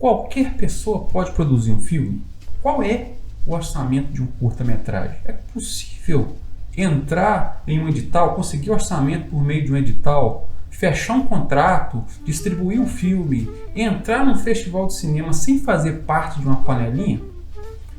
Qualquer pessoa pode produzir um filme? Qual é o orçamento de um curta-metragem? É possível entrar em um edital, conseguir orçamento por meio de um edital, fechar um contrato, distribuir um filme, entrar num festival de cinema sem fazer parte de uma panelinha?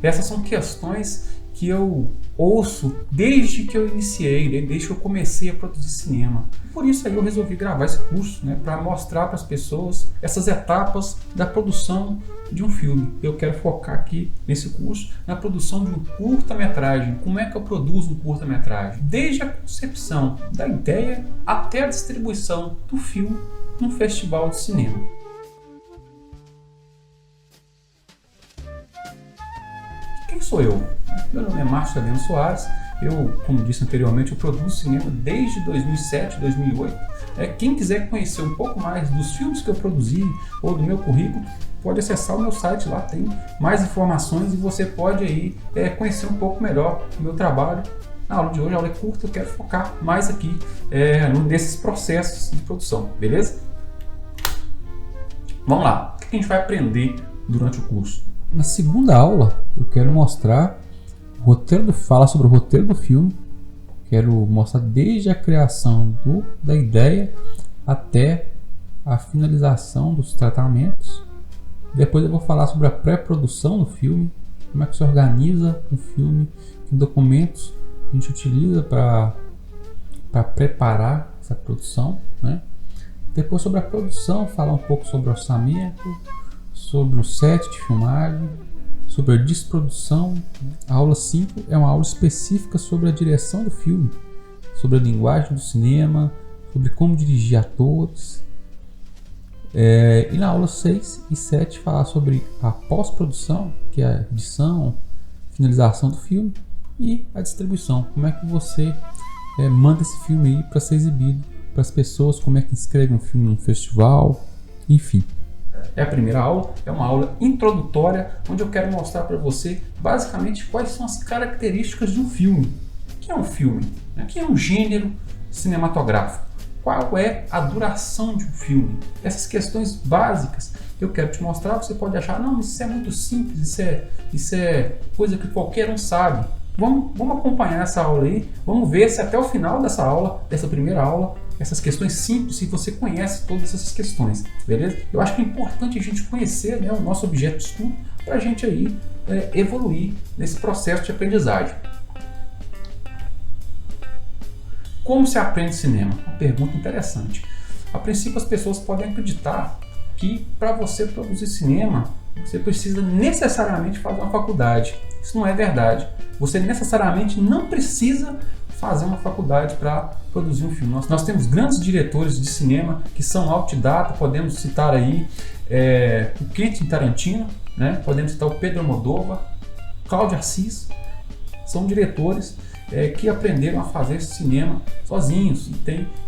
Essas são questões que eu ouço desde que eu iniciei, desde que eu comecei a produzir cinema. Por isso aí eu resolvi gravar esse curso, para mostrar para as pessoas essas etapas da produção de um filme. Eu quero focar aqui nesse curso na produção de um curta-metragem. Como é que eu produzo um curta-metragem? Desde a concepção da ideia até a distribuição do filme num festival de cinema. Quem sou eu? Meu nome é Márcio Heleno Soares. Eu, como disse anteriormente, eu produzo cinema desde 2007, 2008. Quem quiser conhecer um pouco mais dos filmes que eu produzi ou do meu currículo, pode acessar o meu site, lá tem mais informações e você pode aí conhecer um pouco melhor o meu trabalho. Na aula de hoje, a aula é curta, eu quero focar mais aqui nesses processos de produção, beleza? Vamos lá, o que a gente vai aprender durante o curso? Na segunda aula, eu quero mostrar falar sobre o roteiro do filme. Quero mostrar desde a criação da ideia até a finalização dos tratamentos. Depois eu vou falar sobre a pré-produção do filme, como é que se organiza um filme, que documentos a gente utiliza para preparar essa produção, Depois sobre a produção, falar um pouco sobre o orçamento, sobre o set de filmagem, sobre a desprodução. A aula 5 é uma aula específica sobre a direção do filme, sobre a linguagem do cinema, sobre como dirigir atores. E na aula 6 e 7 falar sobre a pós-produção, que é a edição, finalização do filme, e a distribuição. Como é que você manda esse filme aí para ser exibido para as pessoas, como é que inscreve um filme num festival, enfim. A primeira aula é uma aula introdutória, onde eu quero mostrar para você basicamente quais são as características de um filme. O que é um filme? O que é um gênero cinematográfico? Qual é a duração de um filme? Essas questões básicas que eu quero te mostrar. Você pode achar, não, isso é muito simples, isso é coisa que qualquer um sabe. Vamos acompanhar essa aula aí, vamos ver se até o final dessa aula, dessa primeira aula, essas questões simples, se você conhece todas essas questões, beleza? Eu acho que é importante a gente conhecer o nosso objeto de estudo para a gente aí evoluir nesse processo de aprendizagem. Como se aprende cinema? Uma pergunta interessante. A princípio as pessoas podem acreditar que para você produzir cinema, você precisa necessariamente fazer uma faculdade. Isso não é verdade. Você necessariamente não precisa fazer uma faculdade para produzir um filme. Nós temos grandes diretores de cinema que são autodidata, podemos citar aí o Quentin Tarantino, podemos citar o Pedro Almodóvar, Cláudio Assis. São diretores que aprenderam a fazer cinema sozinhos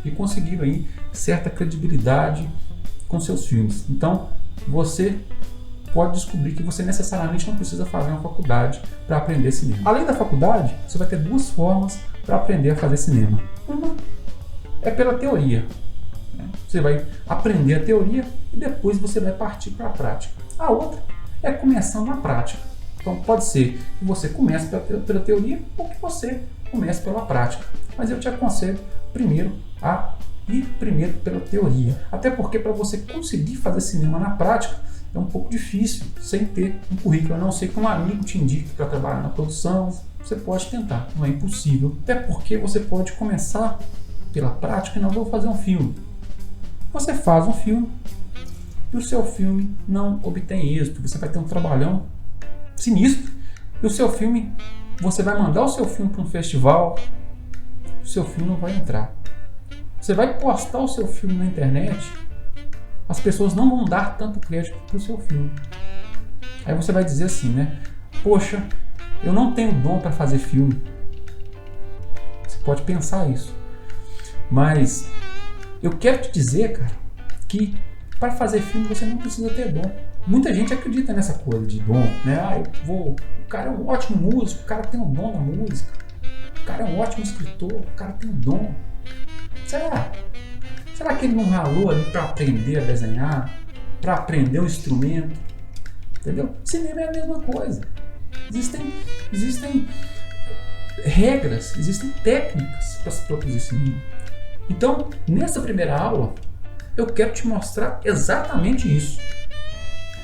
e conseguiram aí certa credibilidade com seus filmes. Então você pode descobrir que você necessariamente não precisa fazer uma faculdade para aprender cinema. Além da faculdade, você vai ter duas formas para aprender a fazer cinema. Uma é pela teoria. Você vai aprender a teoria e depois você vai partir para a prática. A outra é começando na prática. Então pode ser que você comece pela teoria ou que você comece pela prática. Mas eu te aconselho a ir primeiro pela teoria. Até porque para você conseguir fazer cinema na prática é um pouco difícil sem ter um currículo, a não ser que um amigo te indique para trabalhar na produção. Você pode tentar, não é impossível. Até porque você pode começar pela prática e não vou fazer um filme. Você faz um filme e o seu filme não obtém êxito. Você vai ter um trabalhão sinistro e o seu filme, você vai mandar o seu filme para um festival, o seu filme não vai entrar. Você vai postar o seu filme na internet, as pessoas não vão dar tanto crédito para o seu filme. Aí você vai dizer assim, poxa, eu não tenho dom para fazer filme. Você pode pensar isso. Cara, eu quero te dizer, que para fazer filme você não precisa ter dom. Muita gente acredita nessa coisa de dom, o cara é um ótimo músico, o cara tem um dom na música, o cara é um ótimo escritor, o cara tem um dom. Será que ele não ralou ali para aprender a desenhar, para aprender um instrumento? entendeu? Cinema é a mesma coisa. Existem regras, existem técnicas para se produzir cinema. Então, nessa primeira aula, eu quero te mostrar exatamente isso.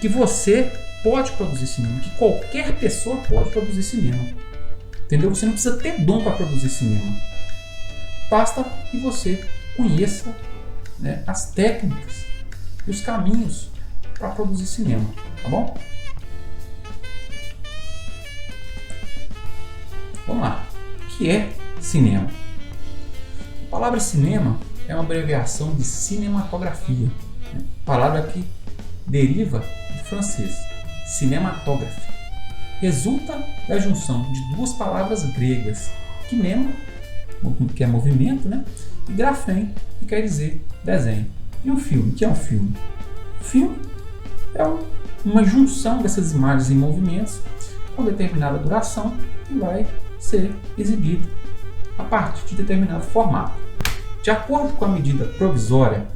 Que você pode produzir cinema, que qualquer pessoa pode produzir cinema. Entendeu? Você não precisa ter dom para produzir cinema. Basta que você conheça, né, as técnicas e os caminhos para produzir cinema, tá bom? Vamos lá. O que é cinema? A palavra cinema é uma abreviação de cinematografia, né? Palavra que deriva do francês, cinématographe. Resulta da junção de duas palavras gregas, kinema, que é movimento, né? E graphem, que quer dizer desenho. E um filme, que é um filme? O filme é uma junção dessas imagens em movimentos com determinada duração e vai ser exibido a partir de determinado formato. De acordo com a medida provisória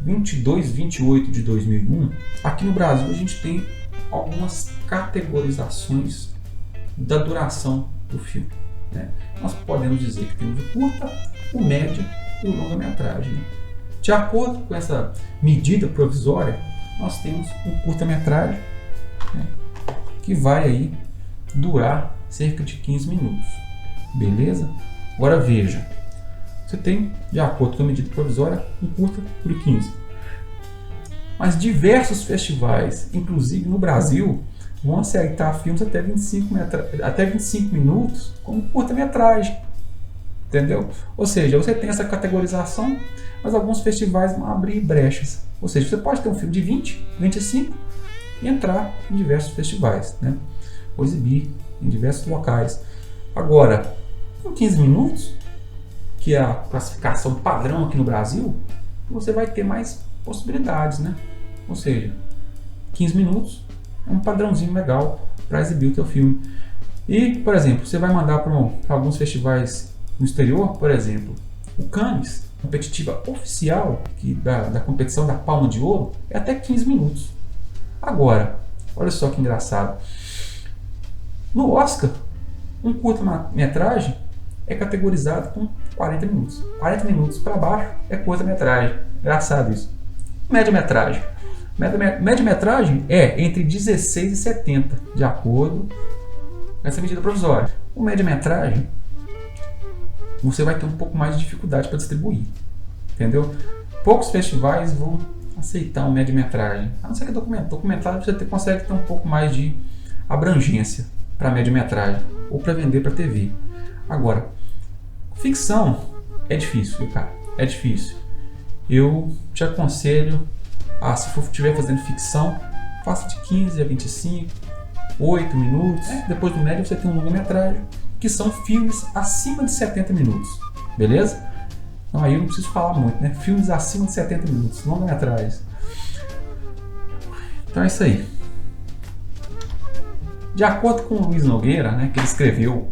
2228 de 2001, aqui no Brasil a gente tem algumas categorizações da duração do filme, né? Nós podemos dizer que temos o curta, o média e o longa-metragem. De acordo com essa medida provisória, nós temos um curta-metragem, né, que vai aí durar cerca de 15 minutos. Beleza? Agora veja, você tem, de acordo com a medida provisória, um curta por 15. Mas diversos festivais, inclusive no Brasil, vão aceitar filmes até 25 minutos como curta-metragem. Entendeu? Ou seja, você tem essa categorização, mas alguns festivais vão abrir brechas. Ou seja, você pode ter um filme de 20, 25 e entrar em diversos festivais, né? Ou exibir em diversos locais. Agora, com 15 minutos, que é a classificação padrão aqui no Brasil, você vai ter mais possibilidades, né? Ou seja, 15 minutos é um padrãozinho legal para exibir o teu filme. E, por exemplo, você vai mandar para alguns festivais no exterior, por exemplo, o Cannes, competitiva oficial da competição da Palma de Ouro, é até 15 minutos. Agora, olha só que engraçado. No Oscar, um curta-metragem é categorizado com 40 minutos. 40 minutos para baixo é curta-metragem. Engraçado isso. Média-metragem. Média-metragem é entre 16 e 70, de acordo com essa medida provisória. O média-metragem, você vai ter um pouco mais de dificuldade para distribuir. Entendeu? Poucos festivais vão aceitar um média-metragem. A não ser que documentário você consegue ter um pouco mais de abrangência para média-metragem ou para vender para TV. Agora, ficção é difícil, cara. É difícil. Eu te aconselho se estiver fazendo ficção, faça de 15 a 25, 8 minutos. Depois do médio você tem um longa-metragem, que são filmes acima de 70 minutos. Beleza? Então aí eu não preciso falar muito, né? Filmes acima de 70 minutos, longa-metragem. Então é isso aí. De acordo com o Luiz Nogueira, né, que ele escreveu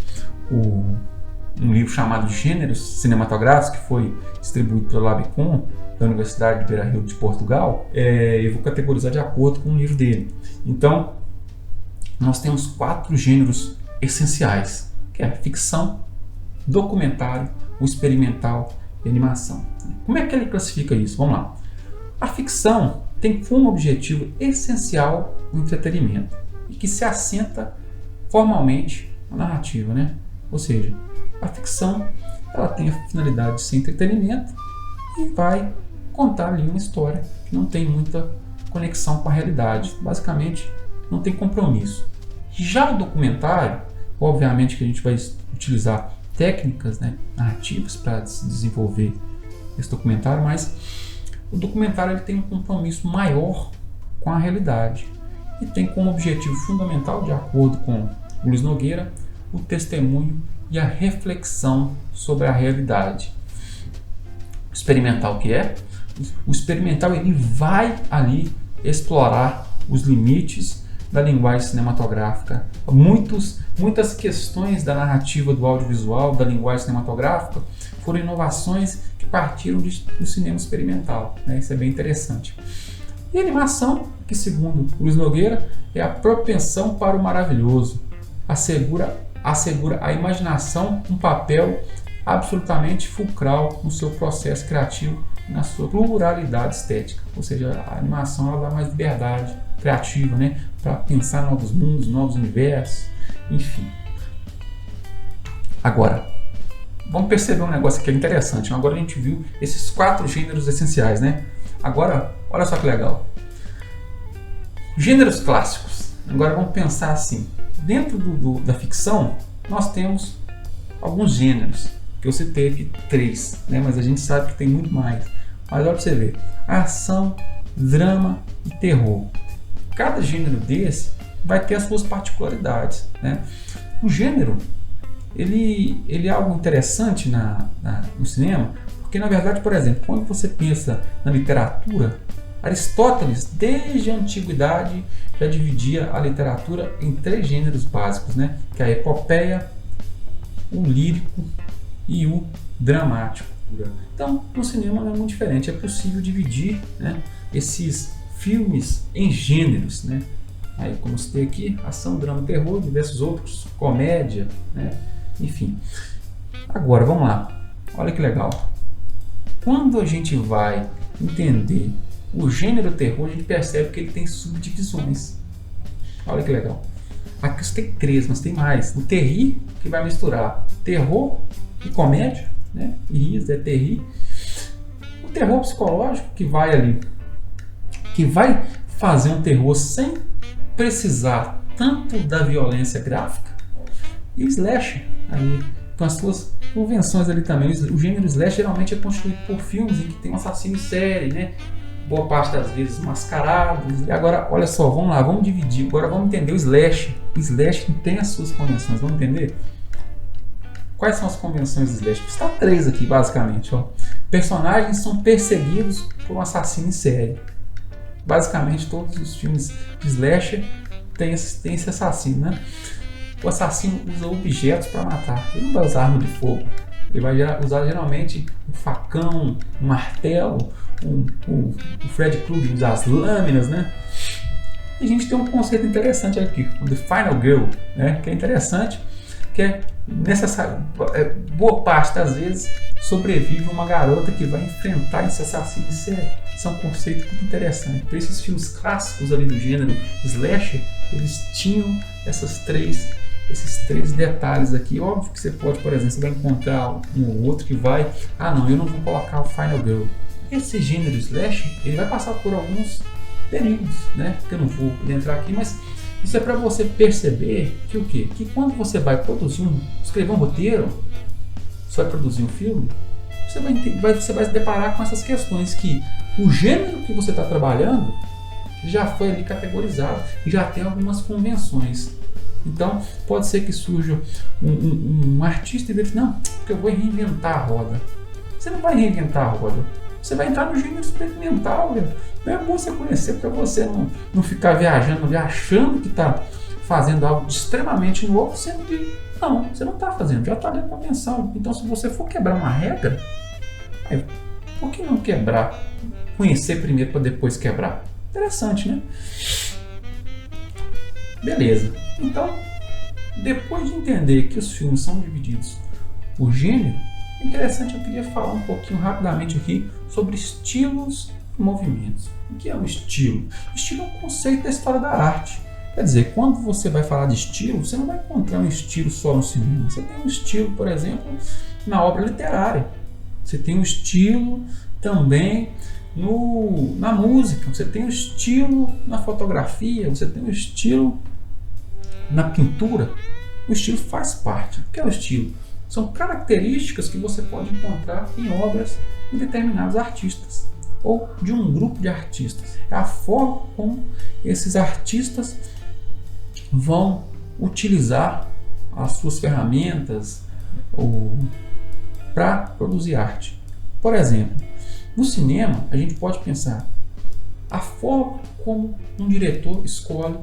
um livro chamado Gêneros Cinematográficos, que foi distribuído pelo Labicon, da Universidade de Beira Rio de Portugal, eu vou categorizar de acordo com o livro dele. Então, nós temos 4 gêneros essenciais, que é a ficção, documentário, o experimental e animação. Como é que ele classifica isso? Vamos lá. A ficção tem como objetivo essencial o entretenimento e que se assenta formalmente na narrativa, né? Ou seja, a ficção ela tem a finalidade de ser entretenimento e vai contar ali uma história que não tem muita conexão com a realidade. Basicamente, não tem compromisso. Já o documentário, obviamente que a gente vai utilizar técnicas, né, narrativas para desenvolver esse documentário, mas o documentário ele tem um compromisso maior com a realidade e tem como objetivo fundamental, de acordo com o Luiz Nogueira, o testemunho e a reflexão sobre a realidade. O experimental que é? O experimental ele vai ali explorar os limites da linguagem cinematográfica. Muitas questões da narrativa do audiovisual, da linguagem cinematográfica, foram inovações que partiram do cinema experimental, né? Isso é bem interessante. E a animação, que segundo Luiz Nogueira, é a propensão para o maravilhoso. Assegura a imaginação um papel absolutamente fulcral no seu processo criativo e na sua pluralidade estética. Ou seja, a animação ela dá mais liberdade criativa, né, para pensar novos mundos, novos universos, enfim. Agora, vamos perceber um negócio que é interessante. Agora a gente viu esses 4 gêneros essenciais, né? Agora, olha só que legal. Gêneros clássicos. Agora vamos pensar assim. Dentro da ficção, nós temos alguns gêneros, que eu citei aqui 3, né? Mas a gente sabe que tem muito mais. Mas olha para você ver. Ação, drama e terror. Cada gênero desse vai ter as suas particularidades, né? O gênero, ele é algo interessante no cinema, porque na verdade, por exemplo, quando você pensa na literatura, Aristóteles, desde a antiguidade, já dividia a literatura em 3 gêneros básicos, né? Que é a epopeia, o lírico e o dramático. Então, no cinema não é muito diferente, é possível dividir, né, esses filmes em gêneros, né? Aí, como citei aqui, ação, drama, terror, diversos outros, comédia, né? Enfim. Agora, vamos lá. Olha que legal. Quando a gente vai entender o gênero terror, a gente percebe que ele tem subdivisões. Olha que legal. Aqui você tem 3, mas tem mais. O terri, que vai misturar terror e comédia, né? Ris é terri. O terror psicológico, que vai fazer um terror sem precisar tanto da violência gráfica. E o slasher, aí, com as suas convenções ali também. O gênero slasher geralmente é constituído por filmes em que tem um assassino em série, né? Boa parte das vezes mascarados. E agora, olha só, vamos lá, vamos dividir. Agora vamos entender o slasher. O slasher tem as suas convenções, vamos entender? Quais são as convenções do slasher? Está 3 aqui, basicamente. Ó. Personagens são perseguidos por um assassino em série. Basicamente, todos os filmes de slasher têm esse assassino, né? O assassino usa objetos para matar. Ele não vai usar arma de fogo. Ele vai usar geralmente um facão, um martelo. O Fred Krueger usa as lâminas, né? E a gente tem um conceito interessante aqui, o The Final Girl, né? Que é interessante, que é necessário. Boa parte das vezes sobrevive uma garota que vai enfrentar esse assassino em série. Isso é um conceito muito interessante. Então, esses filmes clássicos ali do gênero slasher, eles tinham esses três detalhes aqui. Óbvio que você pode, por exemplo, você vai encontrar um ou outro que vai, não, eu não vou colocar o Final Girl. Esse gênero slasher, ele vai passar por alguns períodos, né? Que eu não vou entrar aqui, mas isso é para você perceber que o quê? Que quando você vai escrever um roteiro, você vai produzir um filme, você vai se deparar com essas questões que o gênero que você está trabalhando já foi ali categorizado e já tem algumas convenções. Então, pode ser que surja um artista e diga, não, porque eu vou reinventar a roda. Você não vai reinventar a roda. Você vai entrar no gênero experimental, velho. Não é bom você conhecer para você não ficar viajando, achando que está fazendo algo extremamente novo, sendo que não, você não está fazendo, já está dentro da convenção. Então, se você for quebrar uma regra, por que não quebrar? Conhecer primeiro para depois quebrar. Interessante, né? Beleza. Então, depois de entender que os filmes são divididos por gênero, é interessante, eu queria falar um pouquinho rapidamente aqui sobre estilos e movimentos. O que é um estilo? O estilo é um conceito da história da arte. Quer dizer, quando você vai falar de estilo, você não vai encontrar um estilo só no cinema. Você tem um estilo, por exemplo, na obra literária. Você tem um estilo também na música. Você tem um estilo na fotografia. Você tem um estilo na pintura. O estilo faz parte. O que é o estilo? São características que você pode encontrar em obras de determinados artistas ou de um grupo de artistas. É a forma como esses artistas vão utilizar as suas ferramentas para produzir arte. Por exemplo, no cinema a gente pode pensar a forma como um diretor escolhe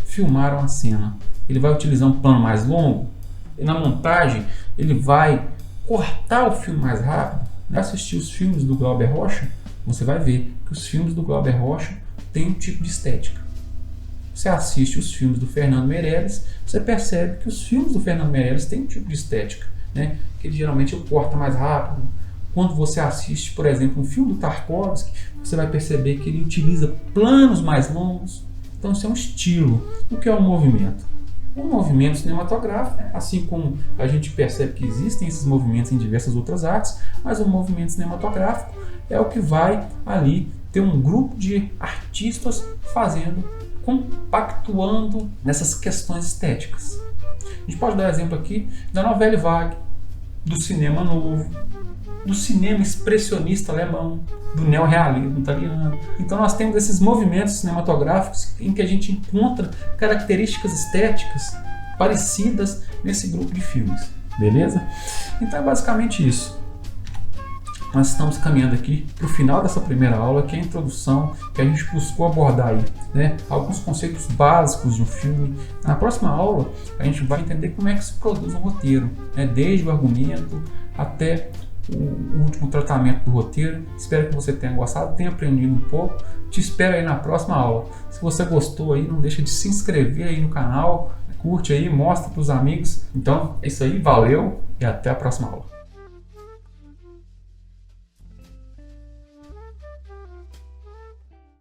filmar uma cena. Ele vai utilizar um plano mais longo, e na montagem ele vai cortar o filme mais rápido. Assistir os filmes do Glauber Rocha, você vai ver que os filmes do Glauber Rocha tem um tipo de estética. Você assiste os filmes do Fernando Meirelles, você percebe que os filmes do Fernando Meirelles têm um tipo de estética, né? Que ele geralmente corta mais rápido. Quando você assiste, por exemplo, um filme do Tarkovsky, você vai perceber que ele utiliza planos mais longos. Então isso é um estilo. O que é um movimento? Um movimento cinematográfico, assim como a gente percebe que existem esses movimentos em diversas outras artes, mas o movimento cinematográfico é o que vai ali ter um grupo de artistas fazendo, compactuando nessas questões estéticas. A gente pode dar exemplo aqui da Nouvelle Vague, do cinema novo, do cinema expressionista alemão, do neorrealismo italiano. Então nós temos esses movimentos cinematográficos em que a gente encontra características estéticas parecidas nesse grupo de filmes, beleza? Então é basicamente isso. Nós estamos caminhando aqui para o final dessa primeira aula, que é a introdução, que a gente buscou abordar aí, né? Alguns conceitos básicos de um filme. Na próxima aula, a gente vai entender como é que se produz um roteiro, né? Desde o argumento até o último tratamento do roteiro. Espero que você tenha gostado, tenha aprendido um pouco. Te espero aí na próxima aula. Se você gostou aí, não deixa de se inscrever aí no canal, curte aí, mostra para os amigos. Então é isso aí, valeu e até a próxima aula.